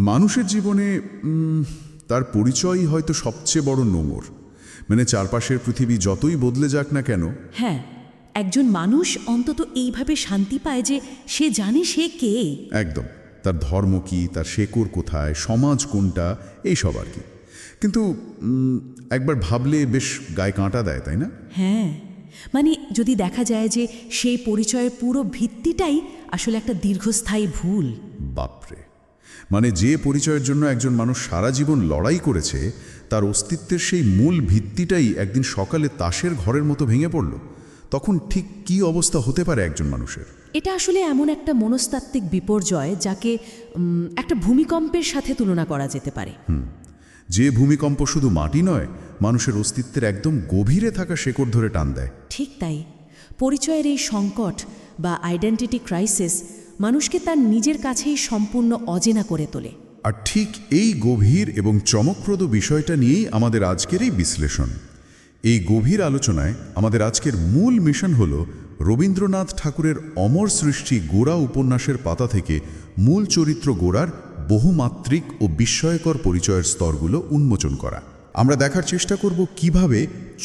মানুষের জীবনে তার পরিচয়ই হয়তো সবচেয়ে বড় নোঙর। মানে চারপাশের পৃথিবী যতই বদলে যাক না কেন। হ্যাঁ, একজন মানুষ অন্তত এইভাবে শান্তি পায় যে সে জানে সে কে। একদম, তার ধর্ম কি, তার শেকড় কোথায়, সমাজ কোনটা, এইসব আর কি। কিন্তু একবার ভাবলে বেশ গায়ে কাঁটা দেয়, তাই না? হ্যাঁ, মানে যদি দেখা যায় যে সেই পরিচয়ের পুরো ভিত্তিটাই আসলে একটা দীর্ঘস্থায়ী ভুল। বাপরে, মানে যে পরিচয়ের জন্য একজন মানুষ সারা জীবন লড়াই করেছে, তার অস্তিত্বের সেই মূল ভিত্তিটাই একদিন সকালে তাসের ঘরের মতো ভেঙে পড়ল, তখন ঠিক কী অবস্থা হতে পারে একজন মানুষের? এটা আসলে এমন একটা মনস্তাত্ত্বিক বিপর্যয় যাকে একটা ভূমিকম্পের সাথে তুলনা করা যেতে পারে। যে ভূমিকম্প শুধু মাটি নয়, মানুষের অস্তিত্বের একদম গভীরে থাকা শেকড় ধরে টান দেয়। ঠিক তাই, পরিচয়ের এই সংকট বা আইডেন্টিটি ক্রাইসিস মানুষকে তার নিজের কাছেই সম্পূর্ণ অজেনা করে তোলে। আর ঠিক এই গভীর এবং চমকপ্রদ বিষয়টা নিয়েই আমাদের আজকের এই বিশ্লেষণ। এই গভীর আলোচনায় আমাদের আজকের মূল মিশন হল রবীন্দ্রনাথ ঠাকুরের অমর সৃষ্টি গোরা উপন্যাসের পাতা থেকে মূল চরিত্র গোরার বহুমাত্রিক ও বিস্ময়কর পরিচয়ের স্তরগুলো উন্মোচন করা। আমরা দেখার চেষ্টা করব কিভাবে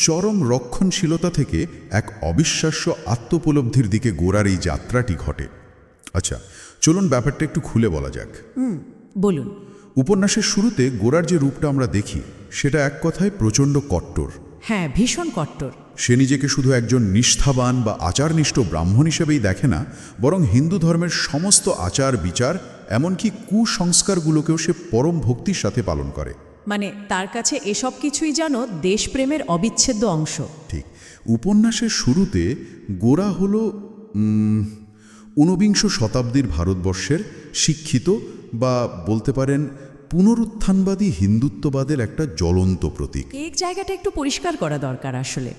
চরম রক্ষণশীলতা থেকে এক অবিশ্বাস্য আত্মোপলব্ধির দিকে গোরার এই যাত্রাটি ঘটে। আচ্ছা, চলুন ব্যাপারটা একটু খুলে বলা যাক। বলুন। উপন্যাসের শুরুতে গোরার যে রূপটা আমরা দেখি, সেটা এক কথায় প্রচণ্ড কট্টর। হ্যাঁ, ভীষণ কট্টর। সে নিজেকে শুধু একজন নিষ্ঠাবান বা আচারনিষ্ঠ ব্রাহ্মণ হিসেবেই দেখে না, বরং হিন্দু ধর্মের সমস্ত আচার বিচার, এমনকি কুসংস্কারগুলোকেও সে পরম ভক্তির সাথে পালন করে। মানে তার কাছে এসব কিছুই যেন দেশপ্রেমের অবিচ্ছেদ্য অংশ। ঠিক, উপন্যাসের শুরুতে গোরা হলো ঊনবিংশ শতাব্দীর ভারতবর্ষের শিক্ষিত বা বলতে পারেন পুনরুত্থানবাদী হিন্দুত্ববাদের একটা জ্বলন্ত প্রতীক। এই জায়গাটা একটু পরিষ্কার করা দরকার। আসলে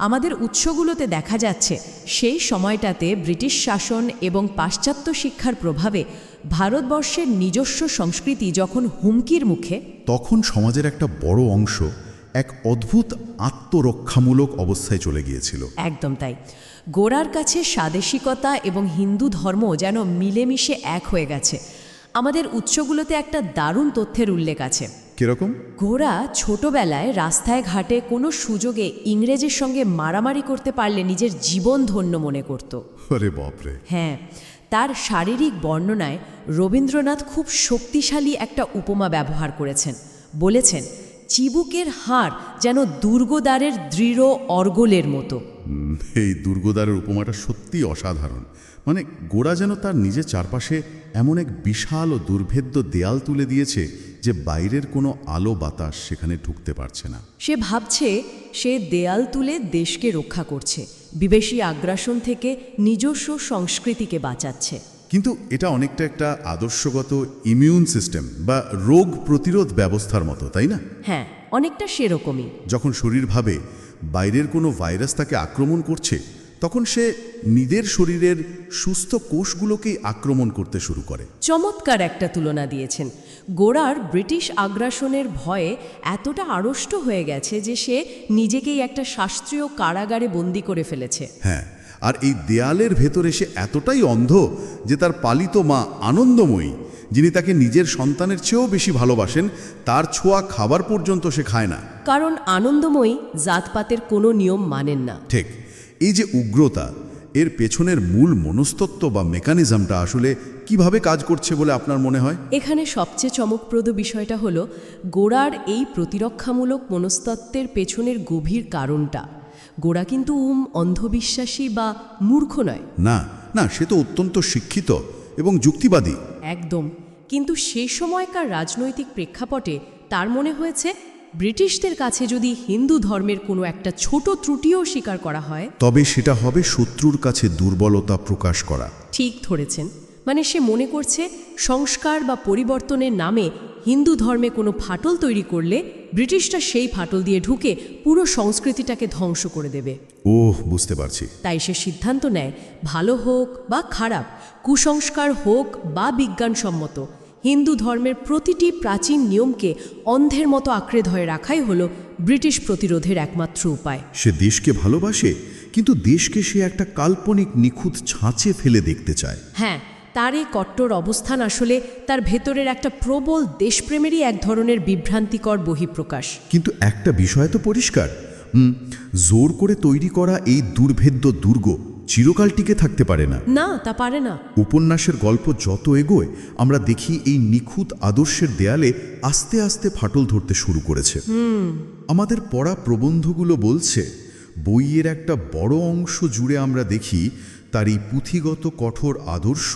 আমাদের উৎসগুলোতে দেখা যাচ্ছে সেই সময়টাতে ব্রিটিশ শাসন এবং পাশ্চাত্য শিক্ষার প্রভাবে ভারতবর্ষের নিজস্ব সংস্কৃতি যখন হুমকির মুখে, তখন সমাজের একটা বড় অংশ এক অদ্ভুত আত্মরক্ষামূলক অবস্থায় চলে গিয়েছিল। একদম তাই। গোরার কাছে স্বাদেশিকতা এবং হিন্দু ধর্ম যেন মিলেমিশে এক হয়ে গেছে। আমাদের উৎসগুলোতে একটা দারুণ তথ্যের উল্লেখ আছে। কিরকম? গোরা ছোটবেলায় রাস্তায় ঘাটে কোনো সুযোগে ইংরেজের সঙ্গে মারামারি করতে পারলে নিজের জীবন ধন্য মনে করত। আরে বাপরে! হ্যাঁ, তার শারীরিক বর্ণনায় রবীন্দ্রনাথ খুব শক্তিশালী একটা উপমা ব্যবহার করেছেন। বলেছেন, চিবুকের হাড় যেন দুর্গদ্বারের দৃঢ় অর্গলের মতো। এই দুর্গদ্বারের উপমাটা সত্যিই অসাধারণ। মানে গোরা যেন তার নিজের চারপাশে এমন এক বিশাল ও দুর্ভেদ্য দেয়াল তুলে দিয়েছে যে বাইরের কোনো আলো বাতাস সেখানে ঢুকতে পারছে না। সে ভাবছে সে দেয়াল তুলে দেশকে রক্ষা করছে, বিদেশি আগ্রাসন থেকে নিজস্ব সংস্কৃতিকে বাঁচাচ্ছে। কিন্তু এটা অনেকটা একটা আদর্শগত ইমিউন সিস্টেম বা রোগ প্রতিরোধ ব্যবস্থার মতো, তাই না? হ্যাঁ, অনেকটা সেরকমই। যখন শরীর ভাবে বাইরের কোনো ভাইরাস তাকে আক্রমণ করছে, তখন সে নিজের শরীরের সুস্থ কোষগুলোকেই আক্রমণ করতে শুরু করে। চমৎকার একটা তুলনা দিয়েছেন। গোরার ব্রিটিশ আগ্রাসনের ভয়ে এতটা আড়ষ্ট হয়ে গেছে যে সে নিজেকেই একটা শাস্ত্রীয় কারাগারে বন্দি করে ফেলেছে। হ্যাঁ, আর এই দেয়ালের ভেতরে সে এতটাই অন্ধ যে তার পালিত মা আনন্দময়ী, যিনি তাকে নিজের সন্তানের চেয়েও বেশি ভালোবাসেন, তার ছোঁয়া খাবার পর্যন্ত সে খায় না। কারণ আনন্দময়ী জাতপাতের কোনো নিয়ম মানেন না। ঠিক, এই যে উগ্রতা, এর পেছনের মূল মনস্তত্ত্ব বা মেকানিজমটা আসলে কিভাবে কাজ করছে বলে আপনার মনে হয়? এখানে সবচেয়ে চমকপ্রদ বিষয়টা হলো গোরার এই প্রতিরক্ষামূলক মনস্তত্ত্বের পেছনের গভীর কারণটা। গোরা কিন্তু অন্ধবিশ্বাসী বা মূর্খ নয়। না না, সে তো অত্যন্ত শিক্ষিত এবং যুক্তিবাদী। একদম। কিন্তু সেই সময়কার রাজনৈতিক প্রেক্ষাপটে তার মনে হয়েছে ব্রিটিশদের কাছে যদি হিন্দু ধর্মের কোনো একটা ছোট ত্রুটিও স্বীকার করা হয়, তবে সেটা হবে শত্রুর কাছে দুর্বলতা প্রকাশ করা। ঠিক ধরেছেন। মানে সে মনে করছে সংস্কার বা পরিবর্তনের নামে হিন্দু ধর্মে কোনো ফাটল তৈরি করলে ব্রিটিশরা সেই ফাটল দিয়ে ঢুকে পুরো সংস্কৃতিটাকে ধ্বংস করে দেবে। ওহ, বুঝতে পারছি। তাই সে সিদ্ধান্ত নেয়, ভালো হোক বা খারাপ, কুসংস্কার হোক বা বিজ্ঞানসম্মত, হিন্দু ধর্মের প্রতিটি প্রাচীন নিয়মকে অন্ধের মতো আঁকড়ে ধরে রাখাই হলো ব্রিটিশ প্রতিরোধের একমাত্র উপায়। সে দেশকে ভালোবাসে, কিন্তু দেশকে সে একটা কাল্পনিক নিখুঁত ছাঁচে ফেলে দেখতে চায়। হ্যাঁ, তার এই কট্টর অবস্থান আসলে তার ভেতরের একটা প্রবল দেশপ্রেমেরই এক ধরনের বিভ্রান্তিকর বহিঃপ্রকাশ। কিন্তু একটা বিষয় তো পরিষ্কার, জোর করে তৈরি করা এই দুর্ভেদ্য দুর্গ চিরকাল টিকে থাকতে পারে না। না, তা পারে না। উপন্যাসের গল্প যত এগোয় আমরা দেখি এই নিখুঁত আদর্শের দেয়ালে আস্তে আস্তে ফাটল ধরতে শুরু করেছে। আমাদের পড়া প্রবন্ধগুলো বলছে বইয়ের একটা বড় অংশ জুড়ে আমরা দেখি তার এই পুঁথিগত কঠোর আদর্শ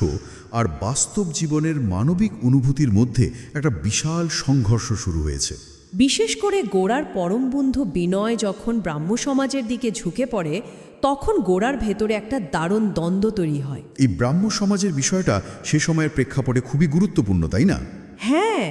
আর বাস্তব জীবনের মানবিক অনুভূতির মধ্যে একটা বিশাল সংঘর্ষ শুরু হয়েছে। বিশেষ করে গোরার পরম বন্ধু বিনয় যখন ব্রাহ্ম সমাজের দিকে ঝুঁকে পড়ে, তখন গোরার ভেতরে একটা দারুণ দ্বন্দ্ব তৈরি হয়। এই ব্রাহ্ম সমাজের বিষয়টা সে সময়ের প্রেক্ষাপটে খুবই গুরুত্বপূর্ণ, তাই না? হ্যাঁ,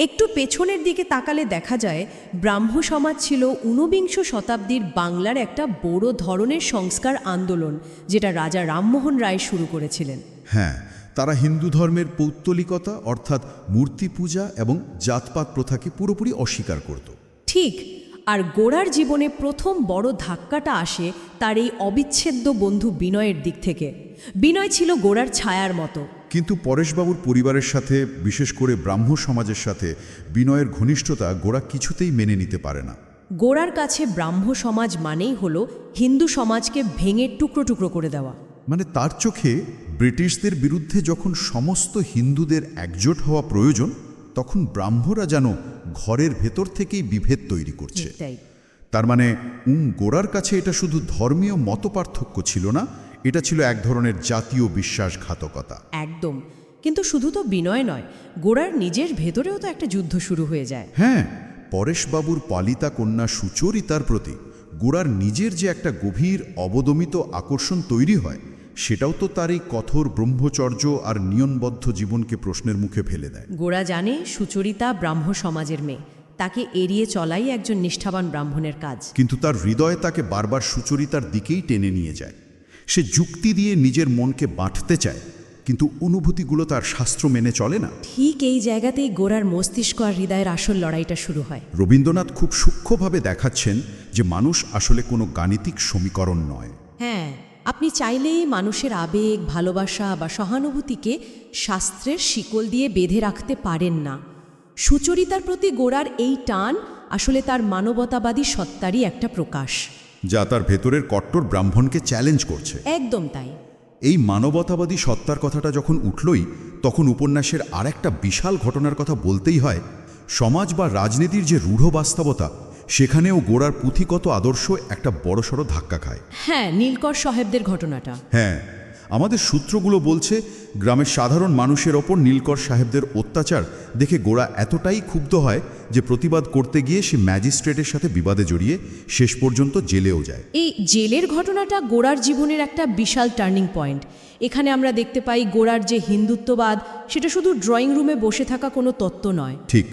একটু পেছনের দিকে তাকালে দেখা যায় ব্রাহ্ম সমাজ ছিল ঊনবিংশ শতাব্দীর বাংলার একটা বড় ধরনের সংস্কার আন্দোলন, যেটা রাজা রামমোহন রায় শুরু করেছিলেন। হ্যাঁ, তারা হিন্দু ধর্মের পৌত্তলিকতা অর্থাৎ মূর্তি পূজা এবং জাতপাত প্রথাকে পুরোপুরি অস্বীকার করত। ঠিক, আর গোরার জীবনে প্রথম বড় ধাক্কাটা আসে তার এই অবিচ্ছেদ্য বন্ধু বিনয়ের দিক থেকে। বিনয় ছিল গোরার ছায়ার মতো। কিন্তু পরেশবাবুর পরিবারের সাথে, বিশেষ করে ব্রাহ্ম সমাজের সাথে বিনয়ের ঘনিষ্ঠতা গোরা কিছুতেই মেনে নিতে পারে না। গোরার কাছে ব্রাহ্ম সমাজ মানেই হলো হিন্দু সমাজকে ভেঙে টুকরো টুকরো করে দেওয়া। মানে তার চোখে ব্রিটিশদের বিরুদ্ধে যখন সমস্ত হিন্দুদের একজোট হওয়া প্রয়োজন, তখন ব্রাহ্মরা যেন ঘরের ভেতর থেকেই বিভেদ তৈরি করছে। তার মানে গোরার কাছে এটা শুধু ধর্মীয় মতপার্থক্য ছিল না, এটা ছিল এক ধরনের জাতীয় বিশ্বাসঘাতকতা। একদম। কিন্তু শুধু তো বিনয় নয়, গোরার নিজের ভেতরেও তো একটা যুদ্ধ শুরু হয়ে যায়। হ্যাঁ, পরেশবাবুর পালিতা কন্যা সুচরিতার প্রতি গোরার নিজের যে একটা গভীর অবদমিত আকর্ষণ তৈরি হয়, সেটাও তো তার এই কঠোর ব্রহ্মচর্য আর নিয়মবদ্ধ জীবনকে প্রশ্নের মুখে ফেলে দেয়। গোরা জানে সুচরিতা ব্রাহ্ম সমাজের মেয়ে, তাকে এড়িয়ে চলাই একজন নিষ্ঠাবান ব্রাহ্মণের কাজ। কিন্তু তার হৃদয় তাকে বারবার সুচরিতার দিকেই টেনে নিয়ে যায়। সে যুক্তি দিয়ে নিজের মনকে বাঁটতে চায়, কিন্তু অনুভূতিগুলো তার শাস্ত্র মেনে চলে না। ঠিক এই জায়গাতেই গোরার মস্তিষ্ক আর হৃদয়ের আসল লড়াইটা শুরু হয়। রবীন্দ্রনাথ খুব সূক্ষ্মভাবে দেখাচ্ছেন যে মানুষ আসলে কোনো গাণিতিক সমীকরণ নয়। হ্যাঁ, আপনি চাইলেই মানুষের আবেগ, ভালোবাসা বা সহানুভূতিকে শাস্ত্রের শিকল দিয়ে বেঁধে রাখতে পারেন না। সুচরিতার প্রতি গোরার এই টান আসলে তার মানবতাবাদী সত্তারই একটা প্রকাশ, যা তার ভেতরের কট্টর ব্রাহ্মণকে চ্যালেঞ্জ করছে। একদম তাই। এই মানবতাবাদী সত্তার কথাটা যখন উঠলই, তখন উপন্যাসের আর একটা বিশাল ঘটনার কথা বলতেই হয়। সমাজ বা রাজনীতির যে রূঢ় বাস্তবতা, সেখানেও গোরার পুঁথিগত আদর্শ একটা বড়সড় ধাক্কা খায়। হ্যাঁ, নীলকর সাহেবদের ঘটনাটা। হ্যাঁ, আমাদের সূত্রগুলো বলছে গ্রামের সাধারণ মানুষের ওপর নীলকর সাহেবদের অত্যাচার দেখে গোরা এতটাই ক্ষুব্ধ হয় যে প্রতিবাদ করতে গিয়ে সে ম্যাজিস্ট্রেটের সাথে বিবাদে জড়িয়ে শেষ পর্যন্ত জেলেও যায়। এই জেলের ঘটনাটা গোরার জীবনের একটা বিশাল টার্নিং পয়েন্ট। এখানে আমরা দেখতে পাই গোরার যে হিন্দুত্ববাদ, সেটা শুধু ড্রয়িং রুমে বসে থাকা কোনো তত্ত্ব নয়। ঠিক,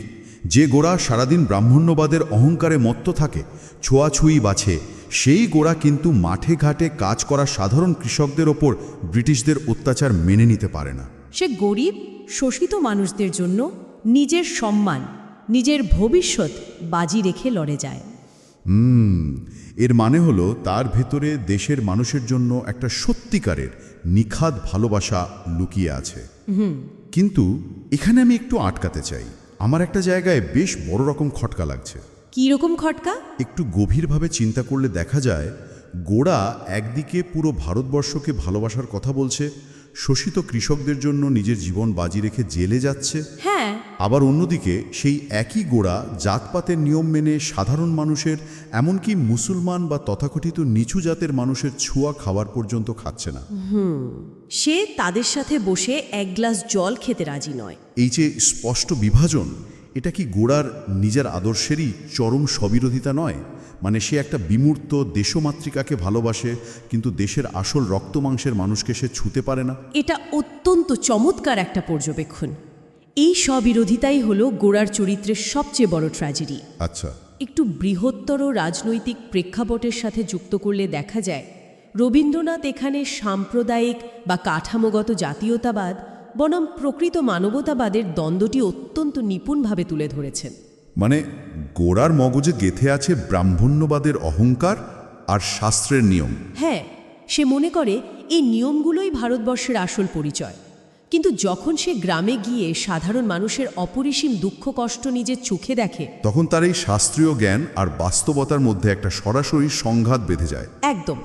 যে গোরা সারাদিন ব্রাহ্মণ্যবাদের অহংকারে মত্ত থাকে, ছোঁয়াছুঁই বাছে, সেই গোরা কিন্তু মাঠে ঘাটে কাজ করা সাধারণ কৃষকদের ওপর ব্রিটিশদের অত্যাচার মেনে নিতে পারে না। সে গরিব শোষিত মানুষদের জন্য নিজের সম্মান, নিজের ভবিষ্যৎ বাজি রেখে লড়ে যায়। এর মানে হলো তার ভেতরে দেশের মানুষের জন্য একটা সত্যিকারের নিখাদ ভালোবাসা লুকিয়ে আছে। কিন্তু এখানে আমি একটু আটকাতে চাই। আমার একটা জায়গায় বেশ বড় রকম খটকা লাগছে। কী রকম খটকা? একটু গভীরভাবে চিন্তা করলে দেখা যায় গোরা একদিকে পুরো ভারতবর্ষকে ভালোবাসার কথা বলছে, শোষিত কৃষকদের জন্য নিজের জীবন বাজি রেখে জেলে যাচ্ছে। হ্যাঁ, আবার অন্যদিকে সেই একই গোরা জাতপাতের নিয়ম মেনে সাধারণ মানুষের, এমনকি মুসলমান বা তথাকথিত নিচু জাতের মানুষের ছোঁয়া খাবার পর্যন্ত খাচ্ছে না। সে তাদের সাথে বসে এক গ্লাস জল খেতে রাজি নয়। এই যে স্পষ্ট বিভাজন, এটা কি গোরার নিজের আদর্শেরই চরম স্ববিরোধিতা নয়? মানে সে একটা বিমূর্ত দেশমাতৃকাকে ভালোবাসে, কিন্তু দেশের আসল রক্তমাংসের মানুষকে সে ছুঁতে পারে না। এটা অত্যন্ত চমৎকার একটা পর্যবেক্ষণ। এই স্ববিরোধিতাই হলো গোরার চরিত্রের সবচেয়ে বড় ট্র্যাজেডি। আচ্ছা, একটু বৃহত্তর রাজনৈতিক প্রেক্ষাপটের সাথে যুক্ত করলে দেখা যায় রবীন্দ্রনাথ এখানে সাম্প্রদায়িক বা কাঠামোগত জাতীয়তাবাদ বনাম প্রকৃত মানবতাবাদের দ্বন্দ্বটি অত্যন্ত নিপুণভাবে তুলে ধরেছেন। মানে গোরার মগজে গেঁথে আছে ব্রাহ্মণ্যবাদের অহংকার আর শাস্ত্রের নিয়ম। হ্যাঁ, সে মনে করে এই নিয়মগুলোই ভারতবর্ষের আসল পরিচয়। কিন্তু যখন সে গ্রামে গিয়ে সাধারণ মানুষের অপরিসীম দুঃখ কষ্ট নিজের চোখে দেখে, তখন তার এই শাস্ত্রীয় জ্ঞান আর বাস্তবতার মধ্যে একটা সরাসরি সংঘাত বেঁধে যায়। একদম,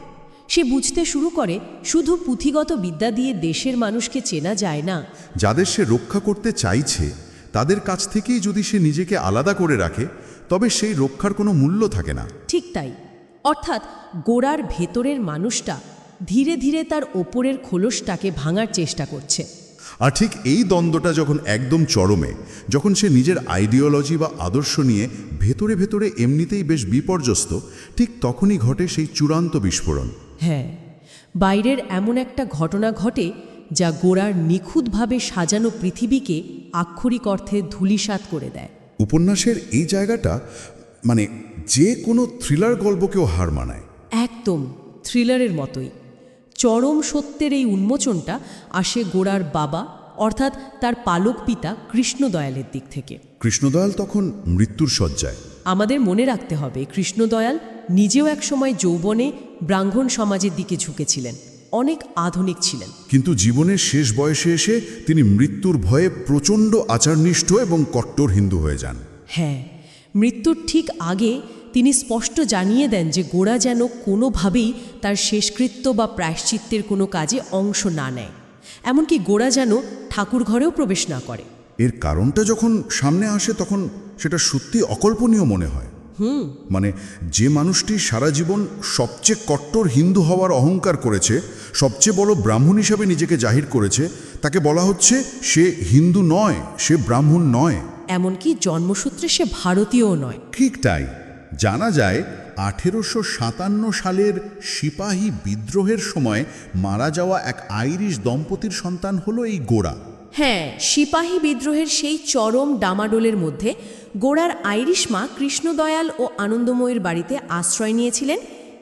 সে বুঝতে শুরু করে শুধু পুঁথিগত বিদ্যা দিয়ে দেশের মানুষকে চেনা যায় না। যাদের সে রক্ষা করতে চাইছে তাদের কাছ থেকেই যদি সে নিজেকে আলাদা করে রাখে, তবে সেই রক্ষার কোনো মূল্য থাকে না। ঠিক তাই, অর্থাৎ গোড়ার ভেতরের মানুষটা ধীরে ধীরে তার ওপরের খোলসটাকে ভাঙার চেষ্টা করছে। আর ঠিক এই দ্বন্দ্বটা যখন একদম চরমে, যখন সে নিজের আইডিওলজি বা আদর্শ নিয়ে ভেতরে ভেতরে এমনিতেই বেশ বিপর্যস্ত, ঠিক তখনই ঘটে সেই চূড়ান্ত বিস্ফোরণ। হ্যাঁ, বাইরের এমন একটা ঘটনা ঘটে যা গোড়ার নিখুঁতভাবে সাজানো পৃথিবীকে আক্ষরিক অর্থে ধূলিসাৎ করে দেয়। উপন্যাসের এই জায়গাটা মানে যে কোনো থ্রিলার গল্পকেও হার মানায়। একদম থ্রিলারের মতোই। চরম সত্যের এই উন্মোচনটা আসে গোড়ার বাবা, অর্থাৎ তার পালক পিতা কৃষ্ণদয়ালের দিক থেকে। কৃষ্ণদয়াল তখন মৃত্যুর শয্যায়। আমাদের মনে রাখতে হবে, কৃষ্ণদয়াল নিজেও একসময় যৌবনে ব্রাহ্মণ সমাজের দিকে ঝুঁকেছিলেন, অনেক আধুনিক ছিলেন। কিন্তু জীবনের শেষ বয়সে এসে তিনি মৃত্যুর ভয়ে প্রচণ্ড আচারনিষ্ঠ এবং কট্টর হিন্দু হয়ে যান। হ্যাঁ, মৃত্যুর ঠিক আগে তিনি স্পষ্ট জানিয়ে দেন যে গোড়া যেন কোনোভাবেই তার শেষকৃত্য বা প্রায়শ্চিত্তের কোনো কাজে অংশ না নেয়, এমনকি গোড়া যেন ঠাকুর ঘরেও প্রবেশ না করে। এর কারণটা যখন সামনে আসে তখন সেটা সত্যি অকল্পনীয় মনে হয়। মানে যে মানুষটি সারা জীবন সবচেয়ে কট্টর হিন্দু হওয়ার অহংকার করেছে, সবচেয়ে বড় ব্রাহ্মণ হিসাবে নিজেকে জাহির করেছে, তাকে বলা হচ্ছে সে হিন্দু নয়, সে ব্রাহ্মণ নয়, এমনকি জন্মসূত্রে সে ভারতীয়ও নয়। ঠিক তাই। জানা যায় 1857 সালের সিপাহী বিদ্রোহের সময় মারা যাওয়া এক আইরিশ দম্পতির সন্তান হলো এই গোড়া। হ্যাঁ, সিপাহী বিদ্রোহের সেই চরম ডামাডোলের মধ্যে গোড়ার আইরিশ মা কৃষ্ণদয়াল ও আনন্দময়ীর বাড়িতে আশ্রয় নিয়েছিলেন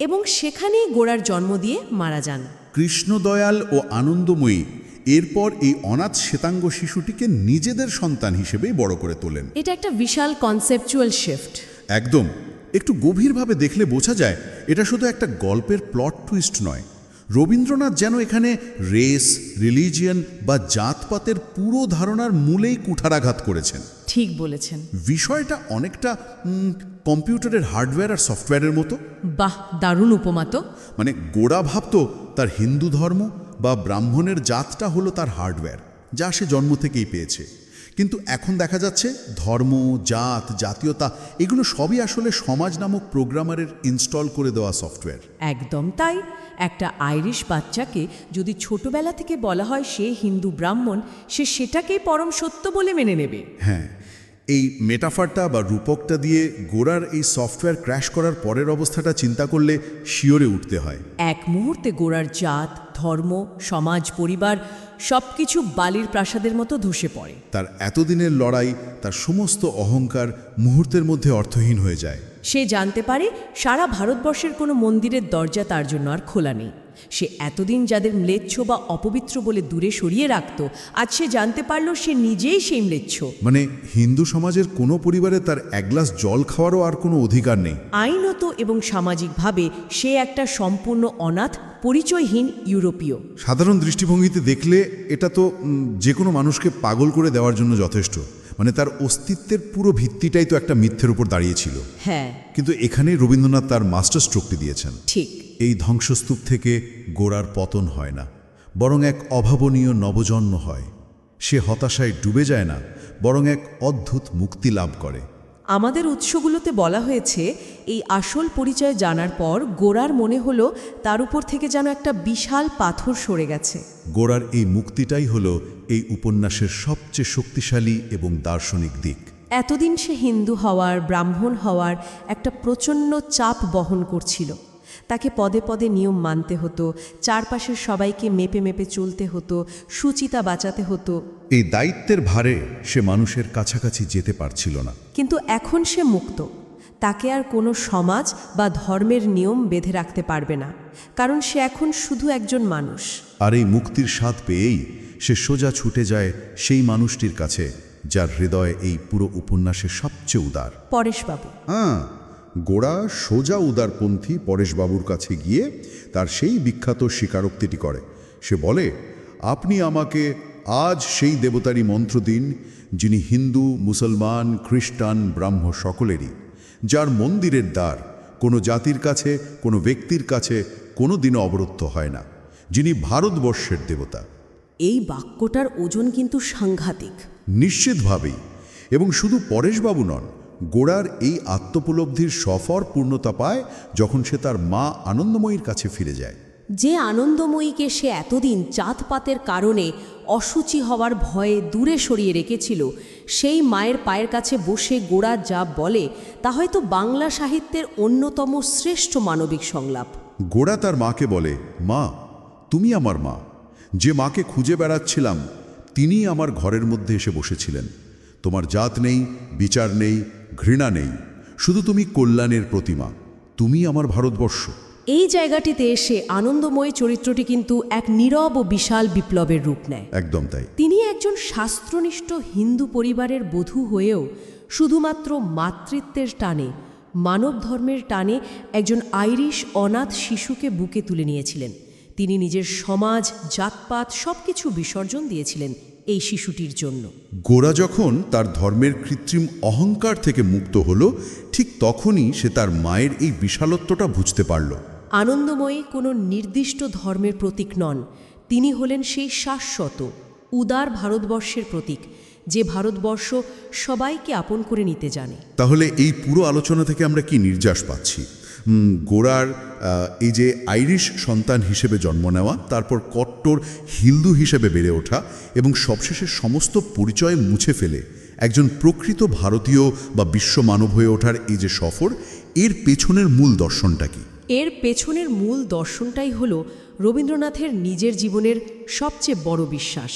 এবং সেখানেই গোড়ার জন্ম দিয়ে মারা যান। কৃষ্ণদয়াল ও আনন্দময়ী এরপর এই অনাথ শ্বেতাঙ্গ শিশুটিকে নিজেদের সন্তান হিসেবেই বড় করে তোলেন। এটা একটা বিশাল কনসেপচুয়াল শিফট। একদম। একটু গভীরভাবে দেখলে বোঝা যায় এটা শুধু একটা গল্পের প্লট টুইস্ট নয়। রবীন্দ্রনাথ যেন এখানে রেস, রিলিজিয়ন বা জাতপাতের পুরো ধারণার মূলেই কুঠারাঘাত করেছেন। ঠিক বলেছেন। বিষয়টা অনেকটা কম্পিউটারের হার্ডওয়্যার আর সফটওয়্যারের মতো। বাহ, দারুণ উপমা তো। মানে গোড়া ভাবত তার হিন্দু ধর্ম বা ব্রাহ্মণের জাতটা হলো তার হার্ডওয়্যার, যা সে জন্ম থেকেই পেয়েছে। কিন্তু এখন দেখা যাচ্ছে ধর্ম, জাত, জাতীয়তা এগুলো সবই আসলে সমাজ নামক প্রোগ্রামারের ইনস্টল করে দেওয়া সফটওয়্যার। একদম তাই। একটা আইরিশ বাচ্চাকে যদি ছোটবেলা থেকে বলা হয় সে হিন্দু ব্রাহ্মণ, সে সেটাকেই পরম সত্য বলে মেনে নেবে। হ্যাঁ, এই মেটাফারটা বা রূপকটা দিয়ে গোড়ার এই সফটওয়্যার ক্র্যাশ করার পরের অবস্থাটা চিন্তা করলে শিওরে উঠতে হয়। এক মুহূর্তে গোড়ার জাত, ধর্ম, সমাজ, পরিবার সবকিছু বালির প্রাসাদের মতো ধসে পড়ে। তার এতদিনের লড়াই, তার সমস্ত অহংকার মুহূর্তের মধ্যে অর্থহীন হয়ে যায়। সে জানতে পারে সারা ভারতবর্ষের কোনো মন্দিরের দরজা তার জন্য আর খোলা নেই। সে এতদিন যাদের ম্লেচ্ছ বা অপবিত্র বলে দূরে সরিয়ে রাখত, আজ সে জানতে পারল সে নিজেই সেই ম্লেচ্ছ। মানে হিন্দু সমাজের কোনো পরিবারে তার এক গ্লাস জল খাওয়ারও আর কোনো অধিকার নেই। আইনত এবং সামাজিকভাবে সে একটা সম্পূর্ণ অনাথ, পরিচয়হীন ইউরোপীয়। সাধারণ দৃষ্টিভঙ্গিতে দেখলে এটা তো যে কোনো মানুষকে পাগল করে দেওয়ার জন্য যথেষ্ট। মানে তার অস্তিত্বের পুরো ভিত্তিটাই তো একটা মিথ্যের উপর দাঁড়িয়েছিল। হ্যাঁ, কিন্তু এখানেই রবীন্দ্রনাথ তার মাস্টার স্ট্রোকটি দিয়েছেন। ঠিক। এই ধ্বংসস্তূপ থেকে গোড়ার পতন হয় না, বরং এক অভাবনীয় নবজন্ম হয়। সে হতাশায় ডুবে যায় না, বরং এক অদ্ভুত মুক্তি লাভ করে। আমাদের উৎসগুলোতে বলা হয়েছে এই আসল পরিচয় জানার পর গোড়ার মনে হলো তার উপর থেকে যেন একটা বিশাল পাথর সরে গেছে। গোড়ার এই মুক্তিটাই হলো এই উপন্যাসের সবচেয়ে শক্তিশালী এবং দার্শনিক দিক। এতদিন সে হিন্দু হওয়ার, ব্রাহ্মণ হওয়ার একটা প্রচণ্ড চাপ বহন করছিল। তাকে পদে পদে নিয়ম মানতে হতো, চারপাশের সবাইকে মেপে মেপে চলতে হতো, সুচিতা বাঁচাতে হতো। এই দায়িত্বের ভারে সে মানুষের কাছাকাছি যেতে পারছিল না। কিন্তু এখন সে মুক্ত। তাকে আর কোনো সমাজ বা ধর্মের নিয়ম বেঁধে রাখতে পারবে না, কারণ সে এখন শুধু একজন মানুষ। আর এই মুক্তির স্বাদ পেয়েই সে সোজা ছুটে যায় সেই মানুষটির কাছে যার হৃদয় এই পুরো উপন্যাসের সবচেয়ে উদার, পরেশবাবু। গোড়া সোজা উদারপন্থী পরেশবাবুর কাছে গিয়ে তার সেই বিখ্যাত স্বীকারোক্তিটি করে। সে বলে, আপনি আমাকে আজ সেই দেবতারই মন্ত্র দিন, যিনি হিন্দু, মুসলমান, খ্রিস্টান, ব্রাহ্ম সকলেরই, যার মন্দিরের দ্বার কোনো জাতির কাছে, কোনো ব্যক্তির কাছে কোনো দিনও অবরুদ্ধ হয় না, যিনি ভারতবর্ষের দেবতা। এই বাক্যটার ওজন কিন্তু সাংঘাতিক। নিশ্চিতভাবেই। এবং শুধু পরেশবাবু নন, গোড়ার এই আত্মোপলব্ধির সফর পূর্ণতা পায় যখন সে তার মা আনন্দময়ীর কাছে ফিরে যায়। যে আনন্দময়ীকে সে এতদিন জাতপাতের কারণে অশুচি হওয়ার ভয়ে দূরে সরিয়ে রেখেছিল, সেই মায়ের পায়ের কাছে বসে গোড়া যা বলে তা হয়তো বাংলা সাহিত্যের অন্যতম শ্রেষ্ঠ মানবিক সংলাপ। গোড়া তার মাকে বলে, মা, তুমি আমার মা। যে মাকে খুঁজে বেড়াচ্ছিলাম তিনি আমার ঘরের মধ্যে এসে বসেছিলেন। তোমার জাত নেই, বিচার নেই, ঘৃণা নেই, শুধু তুমি কল্যাণের প্রতিমা। তুমি আমার ভারতবর্ষ। এই জায়গাটিতে এসে আনন্দময়ী চরিত্রটি কিন্তু এক নীরব ও বিশাল বিপ্লবের রূপ নেয়। একদম তাই। তিনি একজন শাস্ত্রনিষ্ঠ হিন্দু পরিবারের বধূ হয়েও শুধুমাত্র মাতৃত্বের টানে, মানব ধর্মের টানে একজন আইরিশ অনাথ শিশুকে বুকে তুলে নিয়েছিলেন। তিনি নিজের সমাজ, জাতপাত সবকিছু বিসর্জন দিয়েছিলেন এই শিশুটির জন্য। গোরা যখন তার ধর্মের কৃত্রিম অহংকার থেকে মুক্ত হলো, ঠিক তখনই সে তার মায়ের এই বিশালত্বটা বুঝতে পারল। আনন্দময়ী কোনো নির্দিষ্ট ধর্মের প্রতীক নন, তিনি হলেন সেই শাশ্বত উদার ভারতবর্ষের প্রতীক, যে ভারতবর্ষ সবাইকে আপন করে নিতে জানে। তাহলে এই পুরো আলোচনা থেকে আমরা কি নির্যাস পাচ্ছি? গোরার এই যে আইরিশ সন্তান হিসেবে জন্ম নেওয়া, তারপর কট্টর হিন্দু হিসেবে বেড়ে ওঠা এবং সবশেষে সমস্ত পরিচয় মুছে ফেলে একজন প্রকৃত ভারতীয় বা বিশ্ব মানব হয়ে ওঠার এই যে সফর, এর পেছনের মূল দর্শনটা কি? এর পেছনের মূল দর্শনটাই হল রবীন্দ্রনাথের নিজের জীবনের সবচেয়ে বড় বিশ্বাস।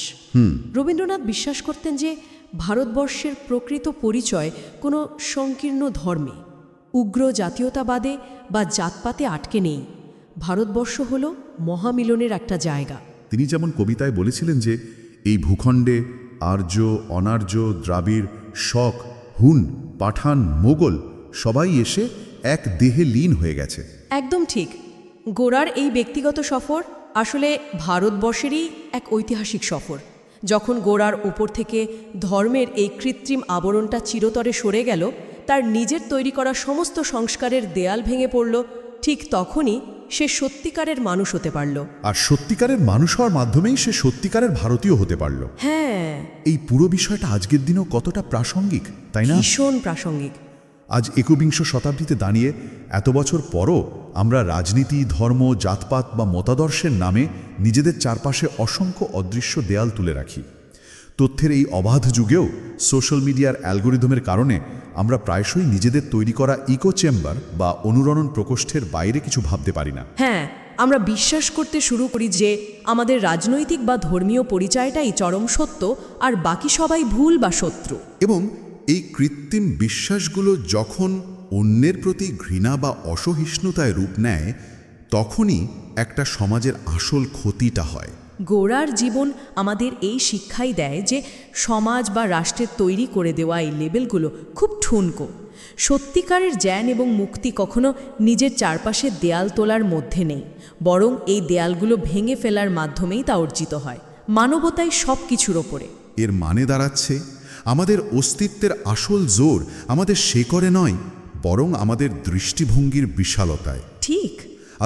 রবীন্দ্রনাথ বিশ্বাস করতেন যে ভারতবর্ষের প্রকৃত পরিচয় কোনো সংকীর্ণ ধর্মে, উগ্র জাতীয়তাবাদে বা জাতপাতে আটকে নেই। ভারতবর্ষ হল মহামিলনের একটা জায়গা। তিনি যেমন কবিতায় বলেছিলেন যে এই ভূখণ্ডে আর্য, অনার্য, দ্রাবিড়, শক, হুন, পাঠান, মোগল সবাই এসে এক দেহে লীন হয়ে গেছে। একদম ঠিক। গোরার এই ব্যক্তিগত সফর আসলে ভারতবর্ষেরই এক ঐতিহাসিক সফর। যখন গোরার উপর থেকে ধর্মের এই কৃত্রিম আবরণটা চিরতরে সরে গেল, তার নিজের তৈরি করা সমস্ত সংস্কারের দেয়াল ভেঙে পড়ল, ঠিক তখনই সে সত্যিকারের মানুষ হতে পারল। আর সত্যিকারের মানুষ হওয়ার মাধ্যমেই সে সত্যিকারের ভারতীয় হতে পারল। হ্যাঁ, এই পুরো বিষয়টা আজকের দিনেও কতটা প্রাসঙ্গিক, তাই না? ভীষণ প্রাসঙ্গিক। আজ 21 শতাব্দীতে দাঁড়িয়ে এত বছর পরও আমরা রাজনীতি, ধর্ম, জাতপাত বা মতাদর্শের নামে নিজেদের চারপাশে অসংখ্য অদৃশ্য দেয়াল তুলে রাখি। তথ্যের এই অবাধ যুগেও সোশ্যাল মিডিয়ার অ্যালগোরিদমের কারণে আমরা প্রায়শই নিজেদের তৈরি করা ইকো চেম্বার বা অনুরণন প্রকোষ্ঠের বাইরে কিছু ভাবতে পারি না। হ্যাঁ, আমরা বিশ্বাস করতে শুরু করি যে আমাদের রাজনৈতিক বা ধর্মীয় পরিচয়টাই চরম সত্য, আর বাকি সবাই ভুল বা শত্রু। এবং এই কৃত্রিম বিশ্বাসগুলো যখন অন্যের প্রতি ঘৃণা বা অসহিষ্ণুতায় রূপ নেয়, তখনই একটা সমাজের আসল ক্ষতিটা হয়। গোরার জীবন আমাদের এই শিক্ষাই দেয় যে সমাজ বা রাষ্ট্রের তৈরি করে দেওয়া এই লেবেলগুলো খুব ঠুনকো। সত্যিকারের জ্ঞান এবং মুক্তি কখনো নিজের চারপাশের দেয়াল তোলার মধ্যে নেই, বরং এই দেয়ালগুলো ভেঙে ফেলার মাধ্যমেই তা অর্জিত হয়, মানবতাই সব কিছুর ওপরে। এর মানে দাঁড়াচ্ছে আমাদের অস্তিত্বের আসল জোর আমাদের শেকড়ে নয়, বরং আমাদের দৃষ্টিভঙ্গির বিশালতায়। ঠিক।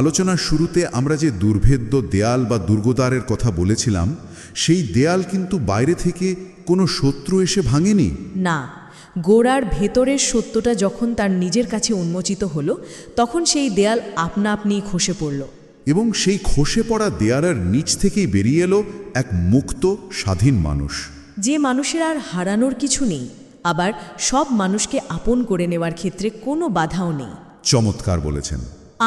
আলোচনার শুরুতে আমরা যে দুর্ভেদ্য দেয়াল বা দুর্গদ্বারের কথা বলেছিলাম, সেই দেয়াল কিন্তু বাইরে থেকে কোনো শত্রু এসে ভাঙেনি। না, গোরার ভেতরের সত্যটা যখন তার নিজের কাছে উন্মোচিত হলো, তখন সেই দেয়াল আপনা আপনি খসে পড়ল। এবং সেই খসে পড়া দেয়ালের নিচ থেকেই বেরিয়ে এলো এক মুক্ত, স্বাধীন মানুষ, যে মানুষের আর হারানোর কিছু নেই, আবার সব মানুষকে আপন করে নেওয়ার ক্ষেত্রে কোনো বাধাও নেই। চমৎকার বলেছেন।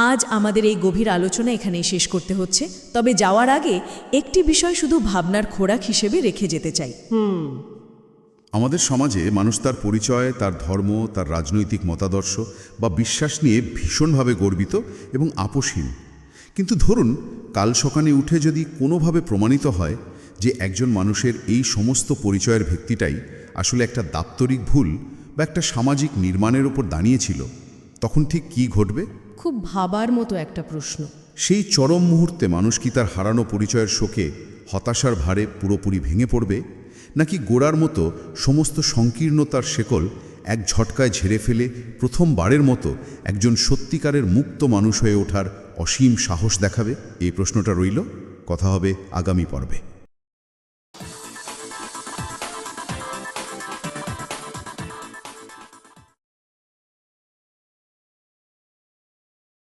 আজ আমাদের এই গভীর আলোচনা এখানেই শেষ করতে হচ্ছে, তবে যাওয়ার আগে একটি বিষয় শুধু ভাবনার খোরাক হিসেবে রেখে যেতে চাই। আমাদের সমাজে মানুষ তার পরিচয়, তার ধর্ম, তার রাজনৈতিক মতাদর্শ বা বিশ্বাস নিয়ে ভীষণভাবে গর্বিত এবং আপোষহীন। কিন্তু ধরুন কাল সকালে উঠে যদি কোনোভাবে প্রমাণিত হয় যে একজন মানুষের এই সমস্ত পরিচয়ের ভিত্তিটাই আসলে একটা দাপ্তরিক ভুল বা একটা সামাজিক নির্মাণের ওপর দাঁড়িয়েছিল, তখন ঠিক কী ঘটবে? খুব ভাবার মতো একটা প্রশ্ন। সেই চরম মুহূর্তে মানুষ কি তার হারানো পরিচয়ের শোকে হতাশার ভারে পুরোপুরি ভেঙে পড়বে, নাকি গোড়ার মতো সমস্ত সংকীর্ণতার শেকল এক ঝটকায় ঝেড়ে ফেলে প্রথমবারের মতো একজন সত্যিকারের মুক্ত মানুষ হয়ে ওঠার অসীম সাহস দেখাবে? এই প্রশ্নটা রইল। কথা হবে আগামী পর্বে।